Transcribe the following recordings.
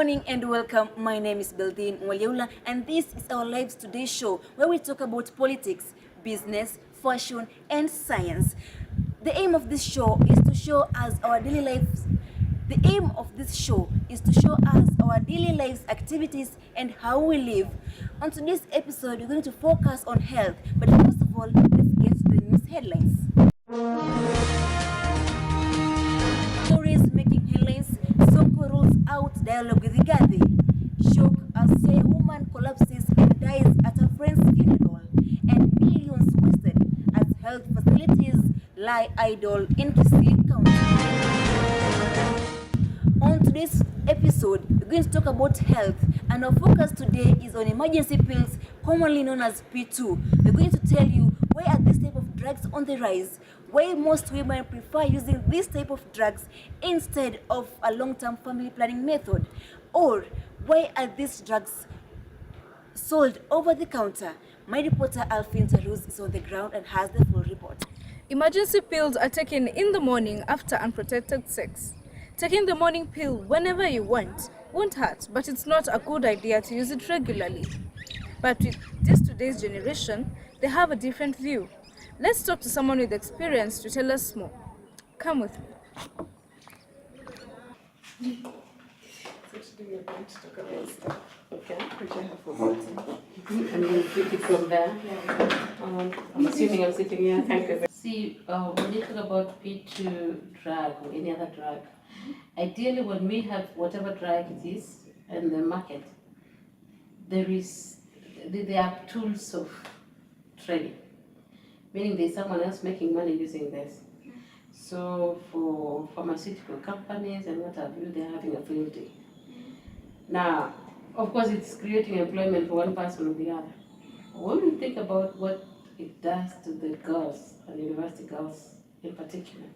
morning and welcome. My name is Beldine Mwalyaula and this is our Lives Today show where we talk about politics, business, fashion and science. The aim of this show is to show us our daily lives. The aim of this show is to show us our daily lives activities and how we live. On today's episode, we're going to focus on health, but first of all, let's get to the news headlines. Stories making headlines. Sonko rules out dialogue with Rigathi. Shock as say woman collapses and dies at a friend's funeral. And millions wasted as health facilities lie idle in Kisii County. On today's episode, we're going to talk about health, and our focus today is on emergency pills, commonly known as P2. We're going to tell you why are these type of drugs on the rise, why most women prefer using this type of drugs instead of a long-term family planning method, or why are these drugs sold over the counter. My reporter Alfin Taruz is on the ground and has the full report. Emergency pills are taken in the morning after unprotected sex. Taking the morning pill whenever you want won't hurt, but it's not a good idea to use it regularly. But with today's generation, they have a different view. Let's talk to someone with experience to tell us more. Come with me. So today we are going to talk about stuff, okay, which I have forgotten. And we'll pick it from there. I'm assuming I'm sitting here. Thank you. See, when you talk about P2 drug or any other drug, ideally when we have whatever drug it is in the market, there are tools of trading, meaning there's someone else making money using this. So for pharmaceutical companies and what have you, they're having a field day. Now, of course, it's creating employment for one person or the other. When we think about what it does to the girls, and university girls in particular,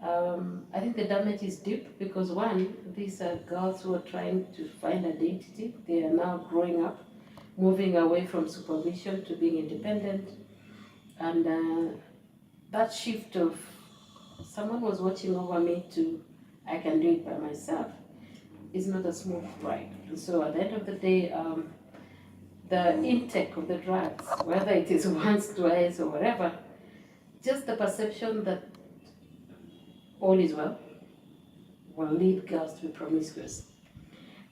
I think the damage is deep because one, these are girls who are trying to find identity. They are now growing up, moving away from supervision to being independent. And that shift of someone was watching over me to I can do it by myself is not a smooth ride. And so at the end of the day, the intake of the drugs, whether it is once, twice, or whatever, just the perception that all is well will lead girls to be promiscuous.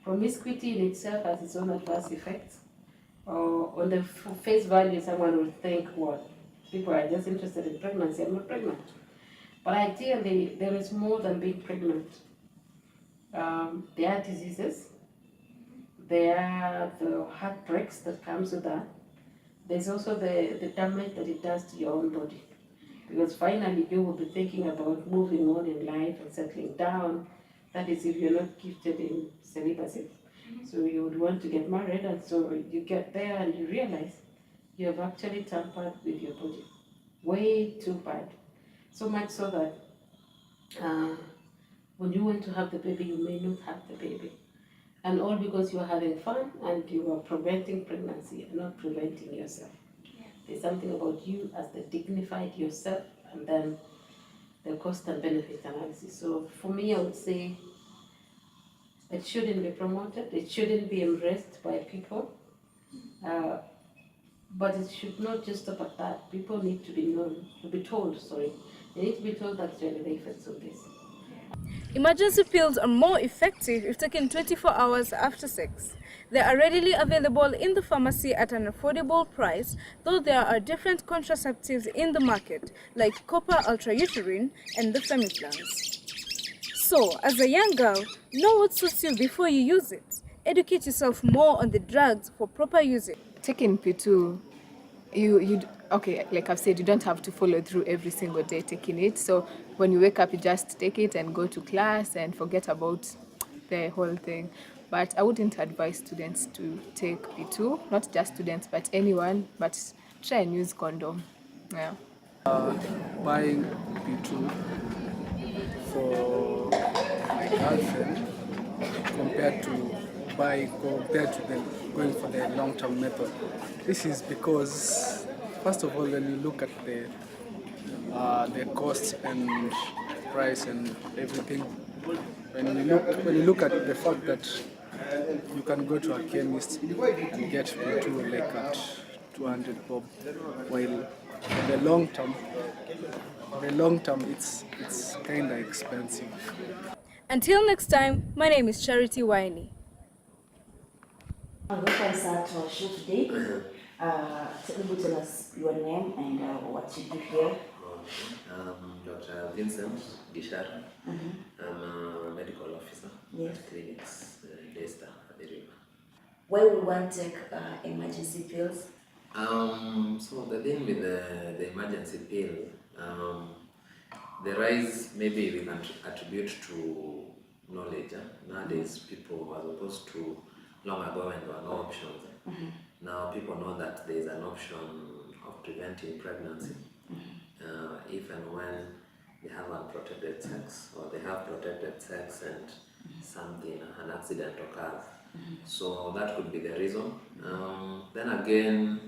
Promiscuity in itself has its own adverse effects. On the face value, someone would think, well, people are just interested in pregnancy. I'm not pregnant. But ideally, there is more than being pregnant. There are diseases. There are the heartbreaks that comes with that. There's also the damage that it does to your own body. Because finally, you will be thinking about moving on in life and settling down. That is if you're not gifted in celibacy. So you would want to get married, and so you get there and you realize you have actually tampered with your body. Way too bad. So much so that when you want to have the baby, you may not have the baby. And all because you are having fun and you are preventing pregnancy and not preventing yourself. There's something about you as the dignified yourself and then the cost and benefit analysis. So for me, I would say it shouldn't be promoted. It shouldn't be embraced by people. But it should not just stop at that. People need to be told. They need to be told that there are the effects of this. Emergency pills are more effective if taken 24 hours after sex. They are readily available in the pharmacy at an affordable price, though there are different contraceptives in the market, like copper ultrauterine and the Femiplans. So, as a young girl, know what suits you before you use it. Educate yourself more on the drugs for proper usage. Taking P2, okay, like I've said, you don't have to follow through every single day taking it. So when you wake up, you just take it and go to class and forget about the whole thing. But I wouldn't advise students to take P2, not just students, but anyone, but try and use condom. Yeah. Buying P2 for my girlfriend compared to going for the long-term method. This is because, first of all, when you look at the cost and price and everything, when you look at the fact that you can go to a chemist and get P2 like at 200 bob, while in the long term it's kind of expensive. Until next time, my name is Charity Winey. Welcome, sir, to our show today. Tell us your name and what you do here. I'm Dr. Vincent Gishar. I'm a medical officer at clinics Daystar at the river. Why would one take emergency pills? So the thing with the emergency pill, the rise maybe we can attribute to knowledge. Nowadays people, as opposed to long ago when there were no options, now people know that there is an option of preventing pregnancy. If and when they have unprotected sex, or they have protected sex and an accident occurs. So that could be the reason. Then again,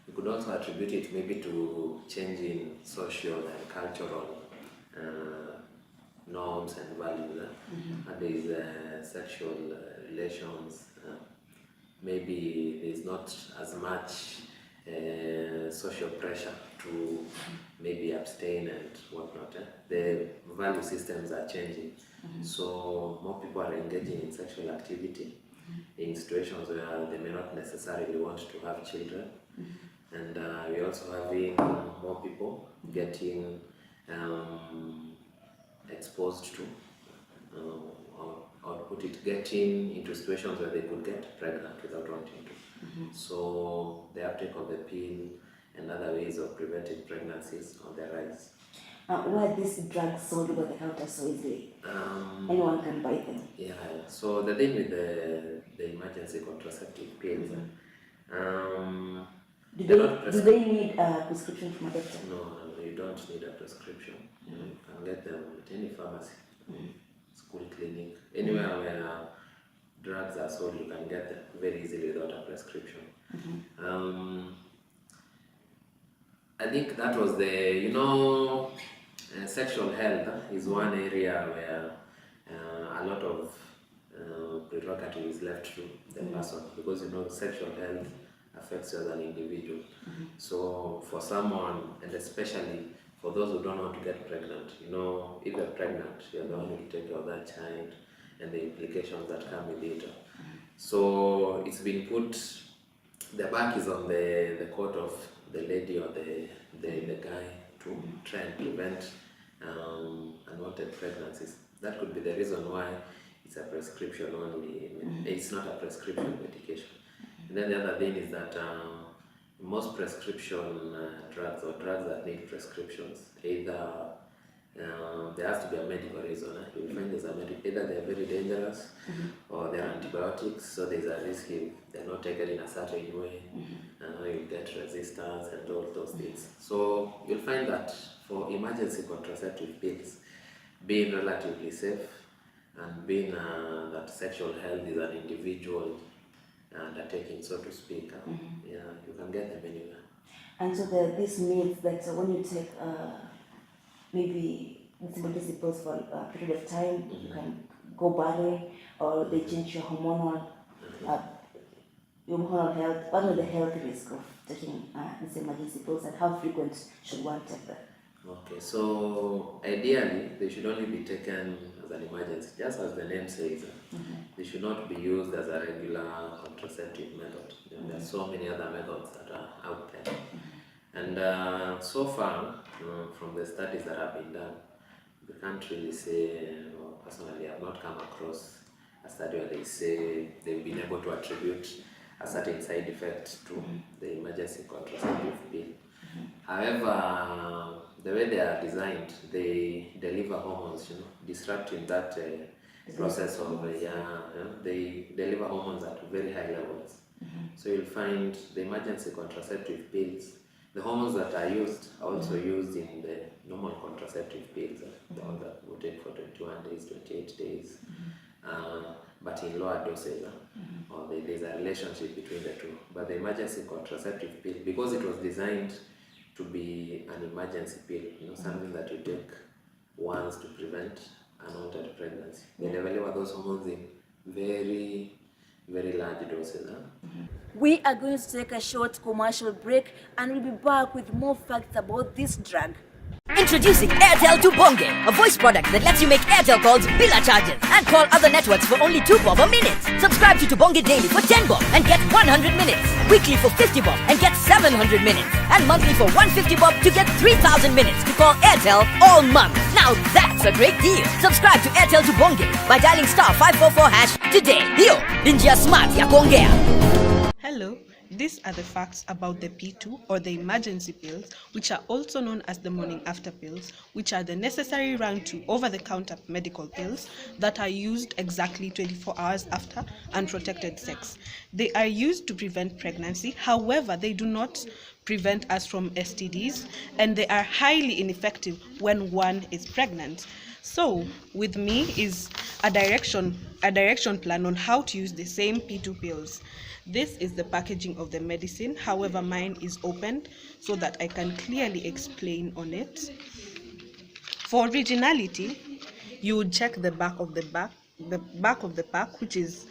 we could also attribute it maybe to changing social and cultural norms and values. There is sexual relations. Maybe there's not as much social pressure to maybe abstain and whatnot. The value systems are changing, so more people are engaging in sexual activity in situations where they may not necessarily want to have children, and we're also having more people getting exposed to, or put it, getting into situations where they could get pregnant without wanting to. So the uptake of the pill and other ways of preventing pregnancies on the rise. Where these drugs sold over the counter so easily? Anyone can buy them? Yeah, so the thing with the emergency contraceptive pills, do they need a prescription from a doctor? No, you don't need a prescription. You can get them at any pharmacy, school clinic, anywhere where drugs are sold, you can get them very easily without a prescription. I think that was sexual health is one area where a lot of prerogative is left to the person, because sexual health affects you as an individual. So for someone, and especially for those who don't want to get pregnant, if you're pregnant, you're the one who will take care of that child and the implications that come with it. So it's been put, the back is on the court of the lady or the guy to try and prevent unwanted pregnancies. That could be the reason why it's a prescription only. It's not a prescription medication. And then the other thing is that most prescription drugs, or drugs that need prescriptions, either there has to be a medical reason. You will find either they're very dangerous or they're antibiotics, so there's a risk if they're not taken in a certain way, you'll get resistance and all those things. So you'll find that for emergency contraceptive pills, being relatively safe and being that sexual health is an individual undertaking, so to speak, you can get them anywhere. And so there are these myths that when you take maybe emergency pills for a period of time, you can go barren, or they change your hormonal health. What are the health risks of taking these emergency pills, and how frequent should one take them? Okay, so ideally they should only be taken as an emergency, just as the name says. They should not be used as a regular contraceptive method. There are so many other methods that are out there. And so far, from the studies that have been done, we can't really say, personally I've not come across a study where they say they've been able to attribute a certain side effect to the emergency contraceptive pill. However, the way they are designed, they deliver hormones, disrupting that process of, they deliver hormones at very high levels. So you'll find the emergency contraceptive pills, the hormones that are used are also used in the normal contraceptive pills, the ones that we take for 21 days, 28 days, but in lower doses, or there's a relationship between the two. But the emergency contraceptive pill, because it was designed to be an emergency pill, something that you take once to prevent unwanted pregnancy. They develop those hormones in very, very large doses. We are going to take a short commercial break and we'll be back with more facts about this drug. Introducing Airtel Tubonge, a voice product that lets you make Airtel calls bila charges and call other networks for only 2 bob a minute. Subscribe to Tubonge daily for 10 bob and get 100 minutes. Weekly for 50 bob and get 700 minutes. And monthly for 150 bob to get 3,000 minutes to call Airtel all month. Now that's a great deal. Subscribe to Airtel Tubonge by dialing *544# today. Hiyo, Ninja Smart ya kuongea. Hello, these are the facts about the P2 or the emergency pills, which are also known as the morning after pills, which are the necessary round 2 over-the-counter medical pills that are used exactly 24 hours after unprotected sex. They are used to prevent pregnancy, however, they do not prevent us from STDs, and they are highly ineffective when one is pregnant. So, with me is a direction plan on how to use the same P2 pills. This is the packaging of the medicine, however mine is opened so that I can clearly explain on it. For originality, you would check the back of the pack, which is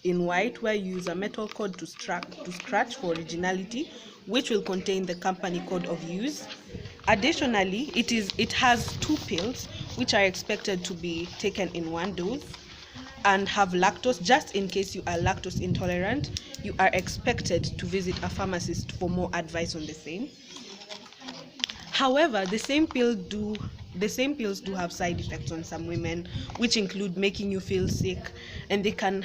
in white, where you use a metal code to scratch for originality, which will contain the company code of use. Additionally, it has 2 pills which are expected to be taken in 1 dose and have lactose. Just in case you are lactose intolerant, you are expected to visit a pharmacist for more advice on the same. However, the same pills do have side effects on some women, which include making you feel sick, and they can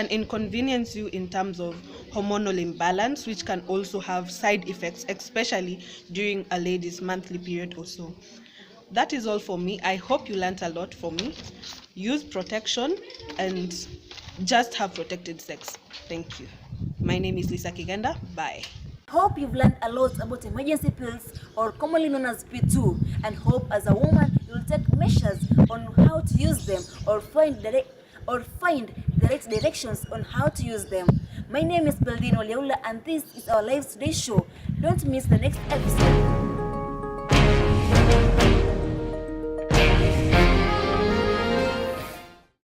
inconvenience you in terms of hormonal imbalance, which can also have side effects, especially during a lady's monthly period or so. That is all for me. I hope you learned a lot from me. Use protection and just have protected sex. Thank you. My name is Lisa Kiganda. Bye. Hope you've learned a lot about emergency pills, or commonly known as P2, and hope as a woman you'll take measures on how to use them or find the right directions on how to use them. My name is Beldino Leula and this is our Lives Today show. Don't miss the next episode.